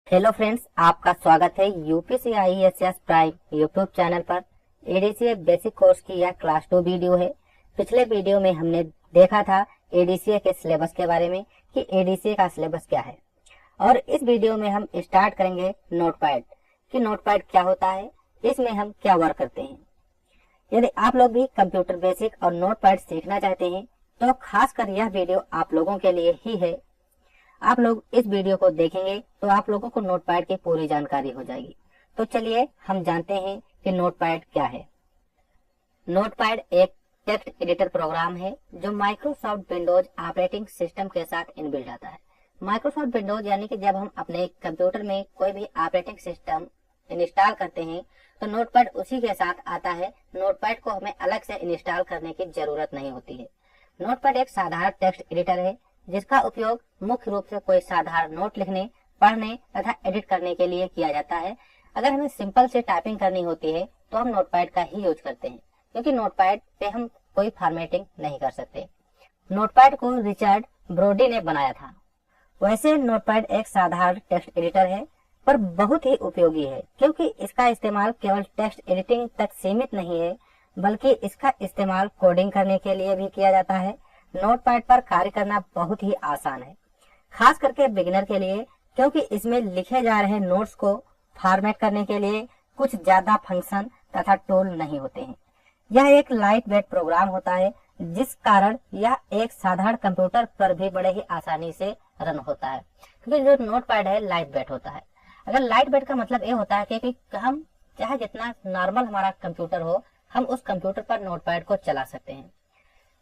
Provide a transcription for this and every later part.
Hello friends, आपका स्वागत है UPSC IAS prime YouTube channel पर। एडीसीए बेसिक कोर्स की यह क्लास 2 वीडियो है। पिछले वीडियो में हमने देखा था एडीसीए के सिलेबस के बारे में कि एडीसीए का सिलेबस क्या है, और इस वीडियो में हम स्टार्ट करेंगे नोटपैड कि नोटपैड क्या होता है, इसमें हम क्या वर्क करते हैं। यदि आप लोग भी कंप्यूटर बेसिक और नोटपैड सीखना चाहते हैं तो खासकर यह वीडियो आप लोगों के लिए ही है। आप लोग इस वीडियो को देखेंगे तो आप लोगों को नोटपैड की पूरी जानकारी हो जाएगी। तो चलिए हम जानते हैं कि नोटपैड क्या है। नोटपैड एक टेक्स्ट एडिटर प्रोग्राम है जो माइक्रोसॉफ्ट विंडोज ऑपरेटिंग सिस्टम के साथ इनबिल्ट आता है। माइक्रोसॉफ्ट विंडोज यानी कि जब हम अपने कंप्यूटर में कोई भी ऑपरेटिंग सिस्टम इंस्टॉल करते हैं तो नोटपैड उसी के साथ आता है। नोटपैड को हमें अलग से इंस्टॉल करने की जरूरत नहीं होती है। नोटपैड एक साधारण टेक्स्ट एडिटर है जिसका उपयोग मुख्य रूप से कोई साधारण नोट लिखने, पढ़ने तथा एडिट करने के लिए किया जाता है। अगर हमें सिंपल से टाइपिंग करनी होती है तो हम नोटपैड का ही यूज करते हैं, क्योंकि नोटपैड पे हम कोई फॉर्मेटिंग नहीं कर सकते। नोटपैड को रिचर्ड ब्रोडी ने बनाया था। वैसे नोटपैड एक साधारण टेक्स्ट एडिटर है पर बहुत ही उपयोगी है, क्योंकि इसका इस्तेमाल केवल टेक्स्ट एडिटिंग तक सीमित नहीं है बल्कि इसका इस्तेमाल कोडिंग करने के लिए भी किया जाता है। नोटपैड पर कार्य करना बहुत ही आसान है, खास करके बिगिनर के लिए, क्योंकि इसमें लिखे जा रहे नोट्स को फॉर्मेट करने के लिए कुछ ज्यादा फंक्शन तथा टूल नहीं होते हैं। यह एक लाइट वेट प्रोग्राम होता है, जिस कारण यह एक साधारण कंप्यूटर पर भी बड़े ही आसानी से रन होता है, क्योंकि जो नोटपैड है लाइट वेट होता है। अगर लाइट वेट का मतलब ये होता है कि हम चाहे जितना नॉर्मल हमारा कंप्यूटर हो, हम उस कंप्यूटर पर नोटपैड को चला सकते हैं।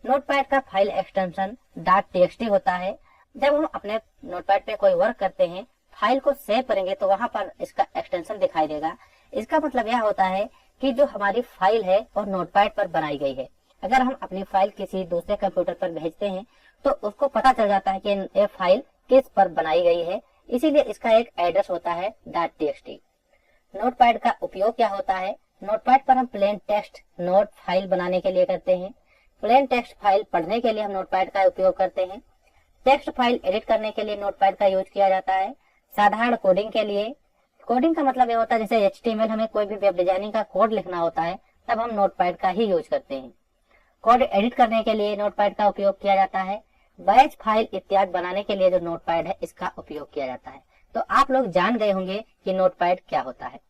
नोटपैड का फाइल एक्सटेंशन .txt होता है। जब हम अपने नोटपैड पे कोई वर्क करते हैं, फाइल को सेव करेंगे तो वहां पर इसका एक्सटेंशन दिखाई देगा। इसका मतलब यह होता है कि जो हमारी फाइल है वो नोटपैड पर बनाई गई है। अगर हम अपनी फाइल किसी दूसरे कंप्यूटर पर भेजते हैं तो उसको पता चल जाता है कि ये फाइल किस पर बनाई गई है, इसीलिए इसका एक एड्रेस होता है .txt। नोटपैड का उपयोग क्या होता है? नोटपैड पर हम प्लेन टेक्स्ट नोट फाइल बनाने के लिए करते हैं। प्लेन टेक्स्ट फाइल पढ़ने के लिए हम नोटपैड का उपयोग करते हैं। टेक्स्ट फाइल एडिट करने के लिए नोटपैड का यूज किया जाता है। साधारण कोडिंग के लिए, कोडिंग का मतलब ये होता है जैसे HTML हमें कोई भी वेब डिजाइनिंग का कोड लिखना होता है तब हम नोटपैड का ही यूज करते हैं। कोड एडिट करने के लिए नोटपैड का उपयोग किया जाता है। बैच फाइल इत्यादि बनाने के लिए जो नोटपैड है इसका उपयोग किया जाता है। तो आप लोग जान गए होंगे कि नोटपैड क्या होता है।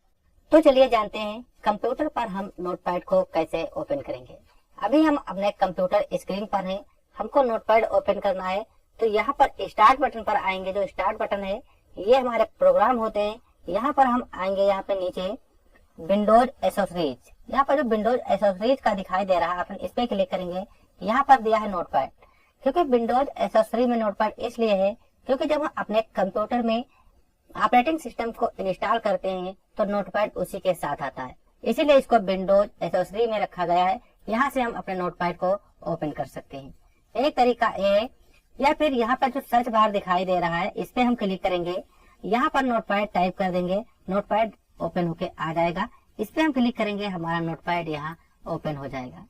तो चलिए जानते हैं कंप्यूटर पर हम नोटपैड को कैसे ओपन करेंगे। अभी हम अपने कंप्यूटर स्क्रीन पर हैं, हमको नोटपैड ओपन करना है तो यहाँ पर स्टार्ट बटन पर आएंगे। जो स्टार्ट बटन है ये हमारे प्रोग्राम होते हैं। यहाँ पर हम आएंगे, यहाँ पे नीचे विंडोज एसेसरीज, यहाँ पर जो विंडोज एसेसरीज का दिखाई दे रहा है अपन इस पे क्लिक करेंगे। यहाँ पर दिया है नोटपैड, क्योंकि विंडोज एसेसरी में नोटपैड इसलिए है क्योंकि जब हम अपने कंप्यूटर में ऑपरेटिंग सिस्टम को इंस्टॉल करते हैं तो नोटपैड उसी के साथ आता है, इसीलिए इसको विंडोज एसेसरी में रखा गया है। यहाँ से हम अपने नोटपैड को ओपन कर सकते हैं। एक तरीका है, या फिर यहाँ पर जो सर्च बार दिखाई दे रहा है इस पे हम क्लिक करेंगे। यहाँ पर नोटपैड टाइप कर देंगे, नोटपैड ओपन होके आ जाएगा। इस पे हम क्लिक करेंगे, हमारा नोटपैड यहाँ ओपन हो जाएगा।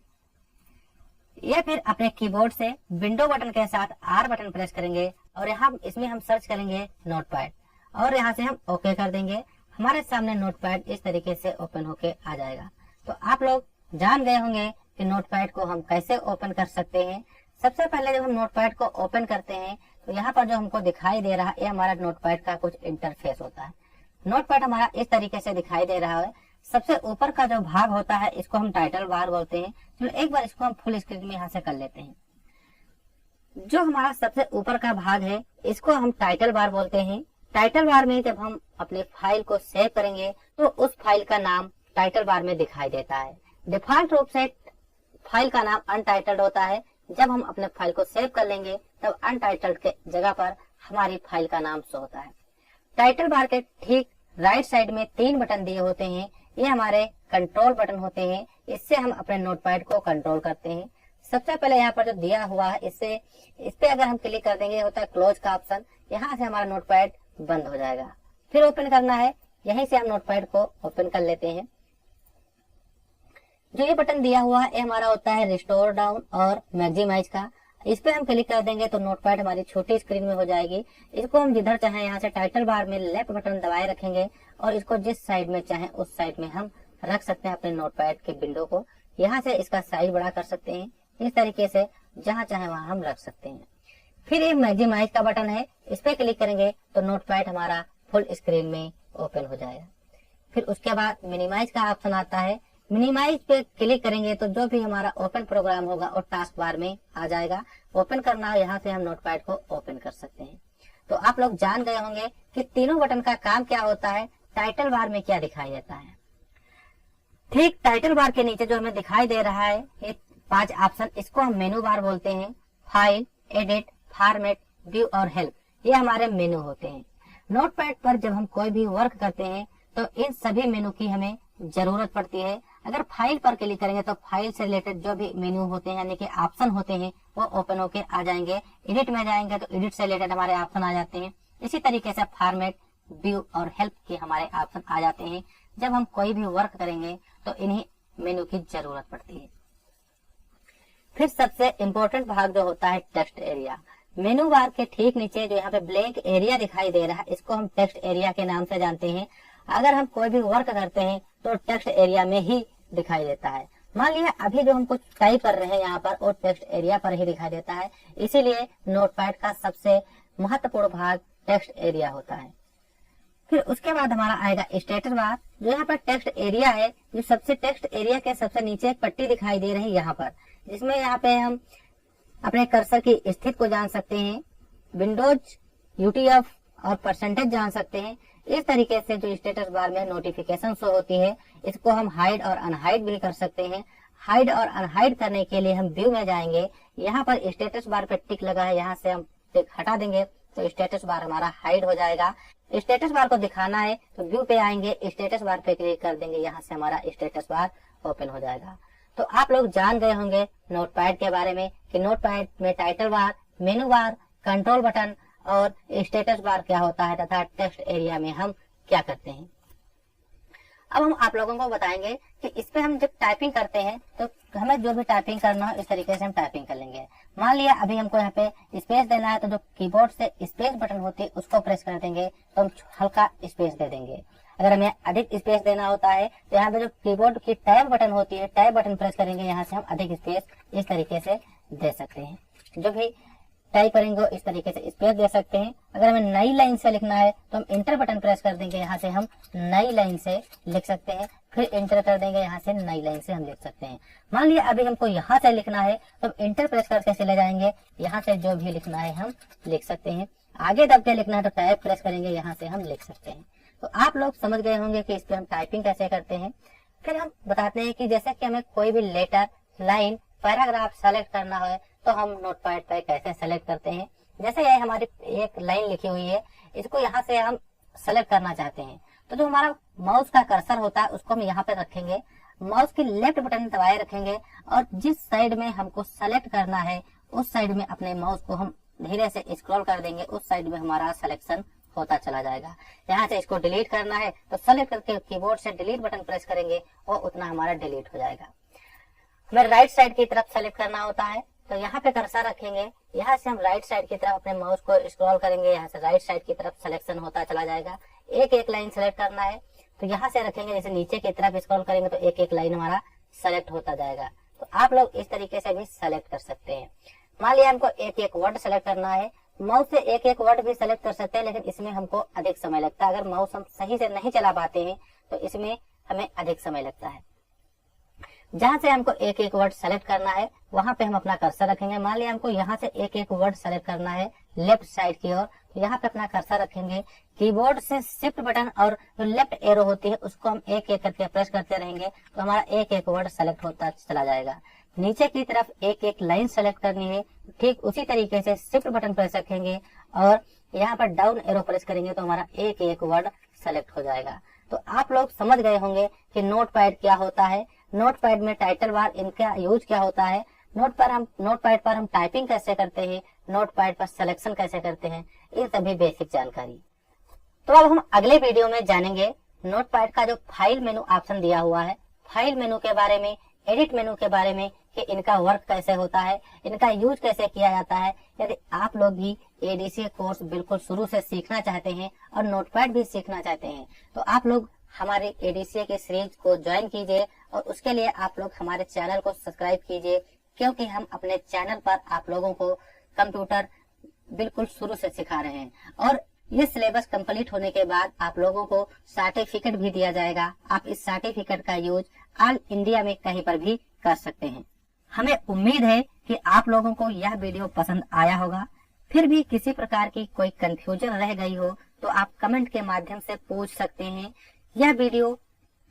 या फिर अपने कीबोर्ड से विंडो बटन के साथ R बटन प्रेस करेंगे और यहाँ इसमें हम सर्च करेंगे नोटपैड और यहाँ से हम ओके कर देंगे। हमारे सामने नोटपैड इस तरीके से ओपन होके आ जाएगा। तो आप लोग जान गए होंगे कि नोटपैड को हम कैसे ओपन कर सकते हैं। सबसे पहले जब हम नोटपैड को ओपन करते हैं तो यहाँ पर जो हमको दिखाई दे रहा है ये हमारा नोटपैड का कुछ इंटरफेस होता है। नोटपैड हमारा इस तरीके से दिखाई दे रहा है। सबसे ऊपर का जो भाग होता है इसको हम टाइटल बार बोलते हैं। चलो एक बार इसको हम फुल स्क्रीन में यहाँ से कर लेते हैं। जो हमारा सबसे ऊपर का भाग है इसको हम टाइटल बार बोलते हैं। टाइटल बार में जब हम अपने फाइल को सेव करेंगे तो उस फाइल का नाम टाइटल बार में दिखाई देता है। डिफॉल्ट रूप से फाइल का नाम अनटाइटल्ड होता है। जब हम अपने फाइल को सेव कर लेंगे तब अनटाइटल्ड के जगह पर हमारी फाइल का नाम शो होता है। टाइटल बार के ठीक राइट साइड में 3 बटन दिए होते हैं, ये हमारे कंट्रोल बटन होते हैं। इससे हम अपने नोटपैड को कंट्रोल करते हैं। सबसे पहले यहाँ पर जो दिया हुआ है इस पे अगर हम क्लिक कर देंगे होता है क्लोज का ऑप्शन, यहाँ से हमारा नोटपैड बंद हो जाएगा। फिर ओपन करना है, यहीं से हम नोटपैड को ओपन कर लेते हैं। जो ये बटन दिया हुआ है ये हमारा होता है रिस्टोर डाउन और मैक्सिमाइज का। इस पे हम क्लिक कर देंगे तो नोटपैड हमारी छोटी स्क्रीन में हो जाएगी। इसको हम जिधर चाहें यहाँ से टाइटल बार में लेफ्ट बटन दबाए रखेंगे और इसको जिस साइड में चाहें उस साइड में हम रख सकते हैं अपने नोटपैड के विंडो को। यहाँ से इसका साइज बड़ा कर सकते हैं, इस तरीके से जहाँ चाहे वहाँ हम रख सकते हैं। फिर ये मैक्सिमाइज का बटन है, इस पे क्लिक करेंगे तो नोटपैड हमारा फुल स्क्रीन में ओपन हो जाएगा। फिर उसके बाद मिनिमाइज का ऑप्शन आता है, मिनिमाइज पे क्लिक करेंगे तो जो भी हमारा ओपन प्रोग्राम होगा और टास्क बार में आ जाएगा। ओपन करना है, यहाँ से हम नोटपैड को ओपन कर सकते हैं। तो आप लोग जान गए होंगे कि तीनों बटन का काम क्या होता है, टाइटल बार में क्या दिखाई देता है। ठीक टाइटल बार के नीचे जो हमें दिखाई दे रहा है ये 5 ऑप्शन, इसको हम मेनू बार बोलते हैं। फाइल, एडिट, फॉर्मेट, व्यू और हेल्प, ये हमारे मेनू होते हैं। नोटपैड पर जब हम कोई भी वर्क करते हैं तो इन सभी मेनू की हमें जरूरत पड़ती है। अगर फाइल पर क्लिक करेंगे तो फाइल से रिलेटेड जो भी मेनू होते हैं यानी कि ऑप्शन होते हैं वो ओपन होके आ जाएंगे। एडिट में जाएंगे तो एडिट से रिलेटेड हमारे ऑप्शन आ जाते हैं। इसी तरीके से फॉर्मेट, व्यू और हेल्प के हमारे ऑप्शन आ जाते हैं। जब हम कोई भी वर्क करेंगे तो इन्हीं मेनू की जरूरत पड़ती है। फिर सबसे इम्पोर्टेंट भाग जो होता है टेक्स्ट एरिया। मेनू बार के ठीक नीचे जो यहाँ पे ब्लैंक एरिया दिखाई दे रहा है इसको हम टेक्स्ट एरिया के नाम से जानते हैं। अगर हम कोई भी वर्क करते हैं तो टेक्स्ट एरिया में ही दिखाई देता है। मान लिया अभी जो हम कुछ टाइप कर रहे हैं यहाँ पर और टेक्स्ट एरिया पर ही दिखाई देता है, इसीलिए नोटपैड का सबसे महत्वपूर्ण भाग टेक्स्ट एरिया होता है। फिर उसके बाद हमारा आएगा स्टेटस बार। जो यहाँ पर टेक्स्ट एरिया है, जो सबसे टेक्स्ट एरिया के सबसे नीचे एक पट्टी दिखाई दे रही है यहाँ पर, जिसमें यहाँ पे हम अपने कर्सर की स्थिति को जान सकते हैं, विंडोज, यूटीएफ और परसेंटेज जान सकते हैं। इस तरीके से जो स्टेटस बार में नोटिफिकेशन शो होती है इसको हम हाइड और अनहाइड भी कर सकते हैं। हाइड और अनहाइड करने के लिए हम व्यू में जाएंगे, यहाँ पर स्टेटस बार पे टिक लगा है, यहाँ से हम टिक हटा देंगे तो स्टेटस बार हमारा हाइड हो जाएगा। स्टेटस बार को दिखाना है तो व्यू पे आएंगे, स्टेटस बार पे क्लिक कर देंगे, यहाँ से हमारा स्टेटस बार ओपन हो जाएगा। तो आप लोग जान गए होंगे नोटपैड के बारे में कि नोटपैड में टाइटल बार, मेनू बार, कंट्रोल बटन और स्टेटस बार क्या होता है तथा टेक्स्ट एरिया में हम क्या करते हैं। अब हम आप लोगों को बताएंगे कि इस पे हम जब टाइपिंग करते हैं तो हमें जो भी टाइपिंग करना हो इस तरीके से हम टाइपिंग कर लेंगे। मान लिया अभी हमको यहाँ पे स्पेस देना है तो जो कीबोर्ड से स्पेस बटन होती है उसको प्रेस कर देंगे तो हम हल्का स्पेस दे देंगे। अगर हमें अधिक स्पेस देना होता है तो यहाँ पे जो कीबोर्ड की टैब बटन होती है, टैब बटन प्रेस करेंगे, यहाँ से हम अधिक स्पेस इस तरीके से दे सकते हैं। जो भी टाइप करेंगे इस तरीके से स्पेस दे सकते हैं। अगर हमें नई लाइन से लिखना है तो हम इंटर बटन प्रेस कर देंगे, यहाँ से हम नई लाइन से लिख सकते हैं। फिर इंटर कर देंगे, यहाँ से नई लाइन से हम लिख सकते हैं। मान लिया अभी हमको यहाँ से लिखना है तो हम इंटर प्रेस करके चले जाएंगे, यहाँ से जो भी लिखना है हम लिख सकते हैं। आगे दब के लिखना है तो टैब प्रेस करेंगे, यहाँ से हम लिख सकते हैं। तो आप लोग समझ गए होंगे कि इस पे हम टाइपिंग कैसे करते हैं। फिर हम बताते हैं कि जैसे कि हमें कोई भी लेटर, लाइन, पैराग्राफ सेलेक्ट करना है तो हम नोटपैड पे कैसे सेलेक्ट करते हैं। जैसे ये हमारी एक लाइन लिखी हुई है, इसको यहाँ से हम सेलेक्ट करना चाहते हैं तो जो हमारा माउस का कर्सर होता है उसको हम यहाँ पे रखेंगे, माउस की लेफ्ट बटन दबाए रखेंगे और जिस साइड में हमको सेलेक्ट करना है उस साइड में अपने माउस को हम धीरे से स्क्रॉल कर देंगे, उस साइड में हमारा सिलेक्शन होता चला जाएगा। यहाँ से इसको डिलीट करना है तो सेलेक्ट करके कीबोर्ड से डिलीट बटन प्रेस करेंगे और उतना हमारा डिलीट हो जाएगा। हमें राइट साइड की तरफ सेलेक्ट करना होता है तो यहाँ पे कर्सर रखेंगे, यहाँ से हम राइट साइड की तरफ अपने माउस को स्क्रॉल करेंगे, यहाँ से राइट साइड की तरफ सिलेक्शन होता चला जाएगा। एक एक लाइन सेलेक्ट करना है तो यहाँ से रखेंगे, जैसे नीचे की तरफ स्क्रॉल करेंगे तो एक एक लाइन हमारा सेलेक्ट होता जाएगा। तो आप लोग इस तरीके से भी सेलेक्ट कर सकते हैं। मान लिया हमको एक एक वर्ड सेलेक्ट करना है, माउस से एक एक वर्ड भी सेलेक्ट कर सकते हैं, लेकिन इसमें हमको अधिक समय लगता है। अगर माउस हम सही से नहीं चला पाते हैं तो इसमें हमें अधिक समय लगता है। जहां से हमको एक एक वर्ड सेलेक्ट करना है वहां पे हम अपना कर्सर रखेंगे। मान लिया हमको यहाँ से एक एक वर्ड सेलेक्ट करना है लेफ्ट साइड की ओर, तो यहाँ पे अपना कर्सर रखेंगे, कीबोर्ड से शिफ्ट बटन और जो लेफ्ट एरो होती है उसको हम एक एक करके प्रेस करते रहेंगे तो हमारा एक एक वर्ड सेलेक्ट होता चला जाएगा। नीचे की तरफ एक एक लाइन सेलेक्ट करनी है, ठीक उसी तरीके से शिफ्ट बटन प्रेस रखेंगे और यहाँ पर डाउन एरो प्रेस करेंगे तो हमारा एक एक वर्ड सेलेक्ट हो जाएगा। तो आप लोग समझ गए होंगे कि नोटपैड क्या होता है, नोटपैड में टाइटल बार, इनका यूज क्या होता है, नोटपैड पर हम टाइपिंग कैसे करते हैं, नोटपैड पर सिलेक्शन कैसे करते हैं, ये सभी बेसिक जानकारी। तो अब हम अगले वीडियो में जानेंगे नोटपैड का जो फाइल मेनू ऑप्शन दिया हुआ है, फाइल मेनू के बारे में, एडिट मेनू के बारे में कि इनका वर्क कैसे होता है, इनका यूज कैसे किया जाता है। यदि आप लोग भी एडीसीए कोर्स बिल्कुल शुरू से सीखना चाहते हैं और नोटपैड भी सीखना चाहते हैं तो आप लोग हमारे एडीसीए के सीरीज को ज्वाइन कीजिए और उसके लिए आप लोग हमारे चैनल को सब्सक्राइब कीजिए, क्योंकि हम अपने चैनल पर आप लोगों को कंप्यूटर बिल्कुल शुरू से सिखा रहे हैं। और ये सिलेबस कंप्लीट होने के बाद आप लोगों को सर्टिफिकेट भी दिया जाएगा। आप इस सर्टिफिकेट का यूज ऑल इंडिया में कहीं पर भी कर सकते हैं। हमें उम्मीद है कि आप लोगों को यह वीडियो पसंद आया होगा। फिर भी किसी प्रकार की कोई कंफ्यूजन रह गई हो तो आप कमेंट के माध्यम से पूछ सकते हैं। यह वीडियो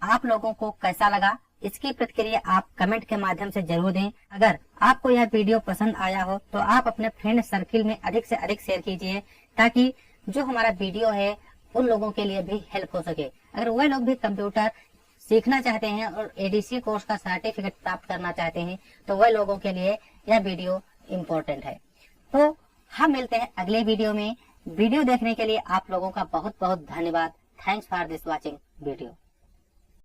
आप लोगों को कैसा लगा, इसकी प्रतिक्रिया आप कमेंट के माध्यम से जरूर दें। अगर आपको यह वीडियो पसंद आया हो तो आप अपने फ्रेंड सर्किल में अधिक से अधिक शेयर कीजिए, ताकि जो हमारा वीडियो है उन लोगों के लिए भी हेल्प हो सके। अगर वह लोग भी कंप्यूटर सीखना चाहते हैं और एडीसीए कोर्स का सर्टिफिकेट प्राप्त करना चाहते हैं तो वह लोगों के लिए यह वीडियो इम्पोर्टेंट है। तो हम मिलते हैं अगले वीडियो में। वीडियो देखने के लिए आप लोगों का बहुत बहुत धन्यवाद। Thanks for this watching video.